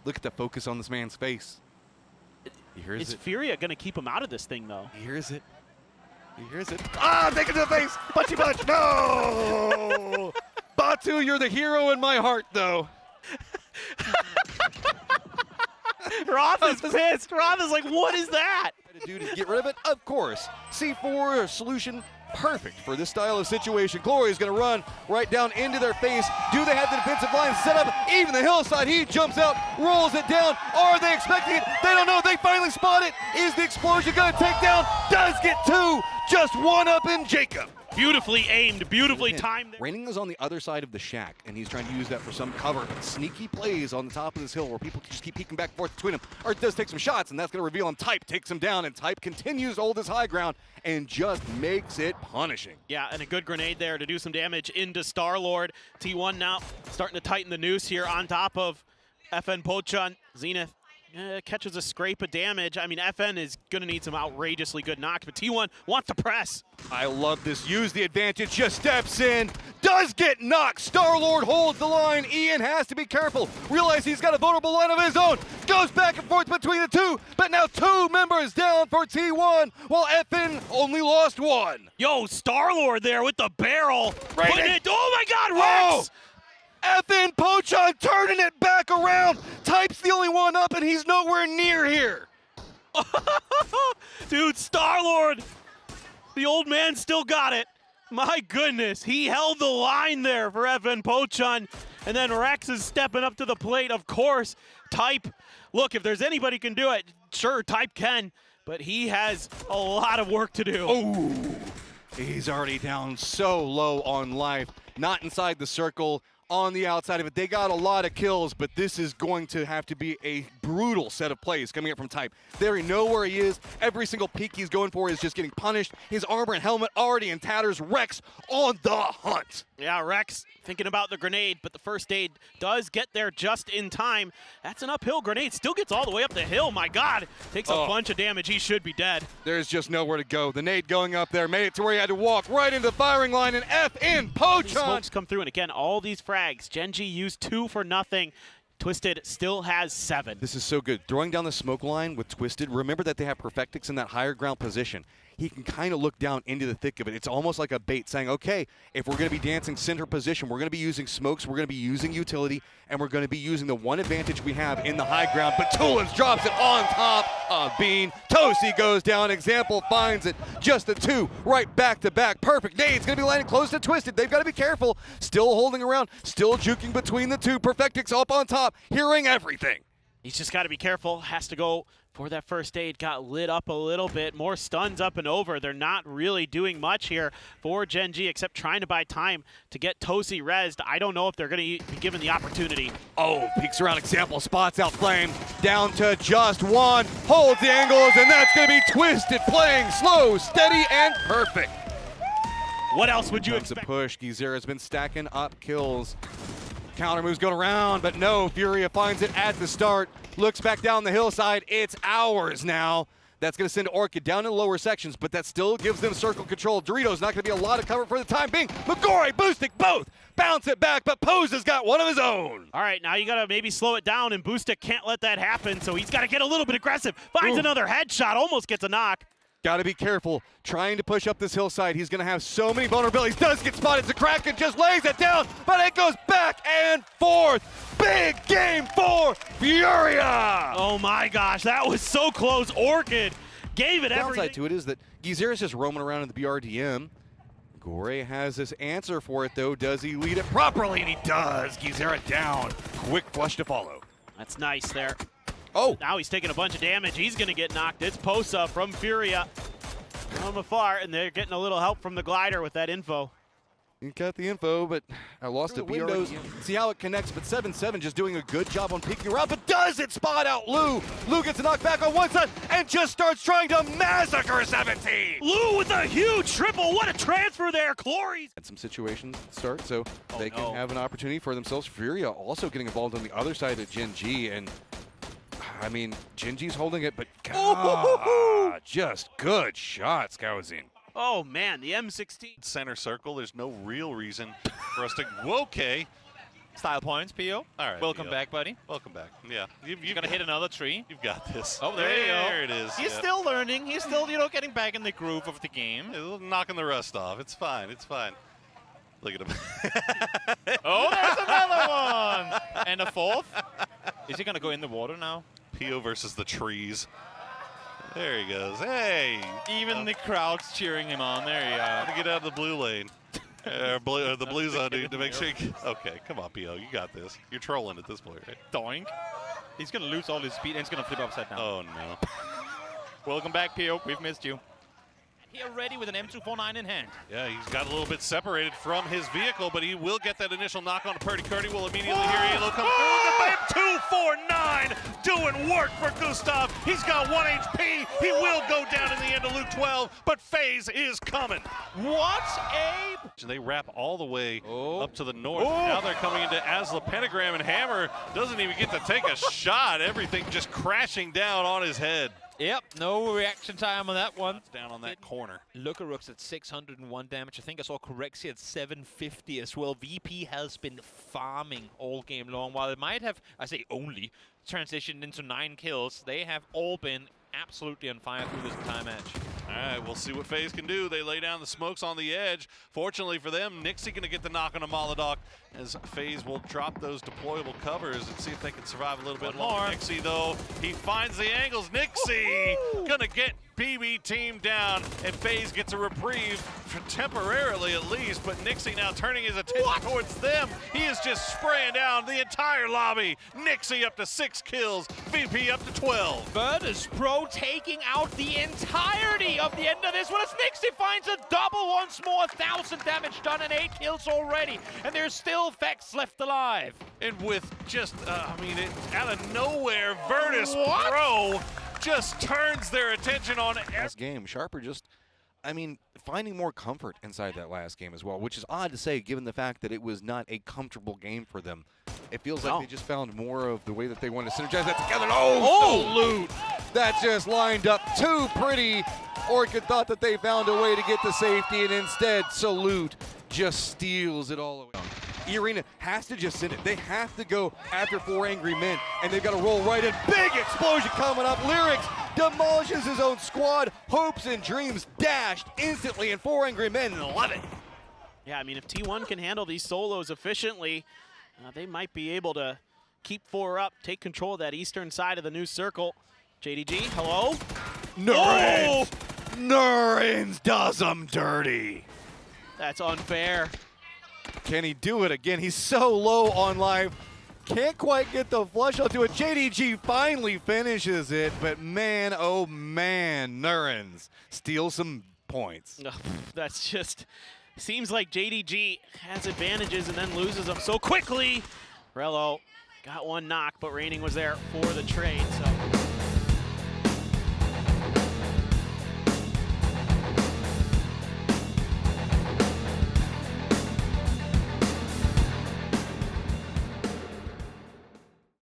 Look at the focus on this man's face. He hears Is it. Furia going to keep him out of this thing, though? He hears it. He hears it. Ah, take it to the face. Punchy punch. No. Batu, you're the hero in my heart, though. Roth is pissed. Roth is like, what is that? To do to get rid of it? Of course. C4 solution. Perfect for this style of situation. Glory is going to run right down into their face. Do they have the defensive line set up? Even the hillside, he jumps out, rolls it down. Are they expecting it? They don't know. They finally spot it. Is the explosion going to take down? Does get two. Just one up in Jacob. Beautifully aimed, beautifully timed. Raining is on the other side of the shack, and he's trying to use that for some cover. But sneaky plays on the top of this hill where people just keep peeking back and forth between them. Art does take some shots, and that's going to reveal him. Type takes him down, and Type continues to hold his high ground and just makes it punishing. Yeah, and a good grenade there to do some damage into Star-Lord. T1 now starting to tighten the noose here on top of FN Pochon. Zenith catches a scrape of damage. I mean, FN is going to need some outrageously good knocks, but T1 wants to press. I love this. Use the advantage. Just steps in. Does get knocked. Star-Lord holds the line. Ian has to be careful. Realize he's got a vulnerable line of his own. Goes back and forth between the two, but now two members down for T1, while FN only lost one. Yo, Star-Lord there with the barrel. Right Putting in. it. Oh my God, Rex! FN Pochon turning it back around. Type's the only one up, and he's nowhere near here. Dude, Star-Lord, the old man still got it. My goodness, he held the line there for FN Pochon, and then Rex is stepping up to the plate. Of course, Type, look, if there's anybody can do it, sure, Type can, but he has a lot of work to do. Oh, he's already down so low on life. Not inside the circle. On the outside of it, they got a lot of kills, but this is going to have to be a brutal set of plays coming up from Type. They already know where he is. Every single peek he's going for is just getting punished. His armor and helmet already in tatters. Rex on the hunt. Yeah, Rex thinking about the grenade, but the first aid does get there just in time. That's an uphill grenade. Still gets all the way up the hill. My God, takes a bunch of damage. He should be dead. There's just nowhere to go. The nade going up there made it to where he had to walk right into the firing line, and FN Pochon. Smokes come through, and again, all these frags. Gingi used 2 for nothing. Twisted still has 7. This is so good. Throwing down the smoke line with Twisted, remember that they have Perfectix in that higher ground position. He can kind of look down into the thick of it. It's almost like a bait saying, okay, if we're going to be dancing center position, we're going to be using smokes, we're going to be using utility, and we're going to be using the one advantage we have in the high ground. But Tulans drops it on top of Bean. Tosi goes down. Example finds it. Just the two right back to back. Perfect. Nade's going to be landing close to Twisted. They've got to be careful. Still holding around. Still juking between the two. Perfectix up on top, hearing everything. He's just got to be careful. Has to go for that first aid. Got lit up a little bit. More stuns up and over. They're not really doing much here for Gingi except trying to buy time to get Tosi rezzed. I don't know if they're going to be given the opportunity. Oh, peeks around Example, spots out Flame. Down to just one. Holds the angles, and that's going to be Twisted playing slow, steady, and perfect. What else would you expect? A push. Gizera's been stacking up kills. Counter moves going around, but no, Furia finds it at the start. Looks back down the hillside. It's ours now. That's going to send Orchid down in lower sections, but that still gives them circle control. Dorito's not going to be a lot of cover for the time being. Magori, Boostic, both bounce it back, but Pose has got one of his own. All right, now you got to maybe slow it down, and Boostic can't let that happen, so he's got to get a little bit aggressive. Finds another headshot, almost gets a knock. Got to be careful trying to push up this hillside. He's going to have so many vulnerabilities. Does get spotted. Kraken just lays it down, but it goes back and forth. Big game for Furia. Oh my gosh, that was so close. Orchid gave it everything. Downside to it is that Gizera's just roaming around in the BRDM. Gore has his answer for it, though. Does he lead it properly? And he does. Gizera down. Quick flush to follow. That's nice there. Oh. Now he's taking a bunch of damage. He's going to get knocked. It's Posa from Furia from afar, and they're getting a little help from the glider with that info. You got the info, but I lost it. Windows. See how it connects, but 7-7 just doing a good job on peeking around, but does it spot out Lou? Lou gets a knock back on one side and just starts trying to massacre 17. Lou with a huge triple. What a transfer there, Clories. And some situations start, so they can have an opportunity for themselves. Furia also getting involved on the other side of Gingi, and I mean, Gingi's holding it, but God, just good shots, Gaozin. Oh man, the M16. Center circle, there's no real reason for us to, okay. Style points, PO. All right, Welcome PO. back, buddy. Welcome back. Yeah. You're going to hit another tree. You've got this. Oh, there you go. There it is. He's yeah. still learning. He's still, you know, getting back in the groove of the game. Yeah, knocking the rust off. It's fine. It's fine. Look at him. Oh, there's another one! And a fourth. Is he going to go in the water now? PO versus the trees. There he goes. Hey! Even the crowd's cheering him on. There you Got go. to get out of the blue lane. The blue zone, dude, to make sure you... Okay, come on, PO. You got this. You're trolling at this point, right? Doink. He's going to lose all his speed and he's going to flip upside down. Oh, no. Welcome back, PO. We've missed you. Here ready with an M249 in hand. Yeah, he's got a little bit separated from his vehicle, but he will get that initial knock on Purdy. Curdy will immediately hear Elo come through. The M249 doing work for Gustav. He's got 1 HP. He will go down in the end of Luke 12, but FaZe is coming. What a... And they wrap all the way up to the north. Now they're coming into Asla Pentagram, and Hammer doesn't even get to take a shot. Everything just crashing down on his head. Yep, no reaction time on that one. Down on that corner. Lookarooks at 601 damage. I think I saw Corexia at 750 as well. VP has been farming all game long. While it might have, I say only, transitioned into 9 kills, they have all been absolutely on fire through this entire match. All right, we'll see what FaZe can do. They lay down the smokes on the edge. Fortunately for them, Nixie going to get the knock on a Molotov as FaZe will drop those deployable covers and see if they can survive a little bit One longer. more. Nixie, though, he finds the angles. Nixie going to get BB team down, and FaZe gets a reprieve for temporarily at least, but Nixie now turning his attention towards them. He is just spraying down the entire lobby. Nixie up to 6 kills, VP up to 12. Virtus Pro taking out the entirety of the end of this one as Nixie finds a double once more. 1,000 damage done and 8 kills already. And there's still Vex left alive. And with just, out of nowhere, Virtus Pro just turns their attention on Last game, Sharper just, finding more comfort inside that last game as well, which is odd to say given the fact that it was not a comfortable game for them. It feels like they just found more of the way that they want to synergize that together. Oh, Salute! That just lined up too pretty. Orchid thought that they found a way to get the safety, and instead, Salute just steals it all away. E-Arena has to just send it. They have to go after 4 angry men, and they've got to roll right in. Big explosion coming up. Lyrics demolishes his own squad. Hopes and dreams dashed instantly, and 4 angry men love it. Yeah, if T1 can handle these solos efficiently, they might be able to keep 4 up, take control of that eastern side of the new circle. JDG, hello? Nurins! Nurins does them dirty. That's unfair. Can he do it again? He's so low on life. Can't quite get the flush onto it. JDG finally finishes it, but man, oh man, Nurins steals some points. That's just, seems like JDG has advantages and then loses them so quickly. Rello got 1 knock, but Raining was there for the trade, so.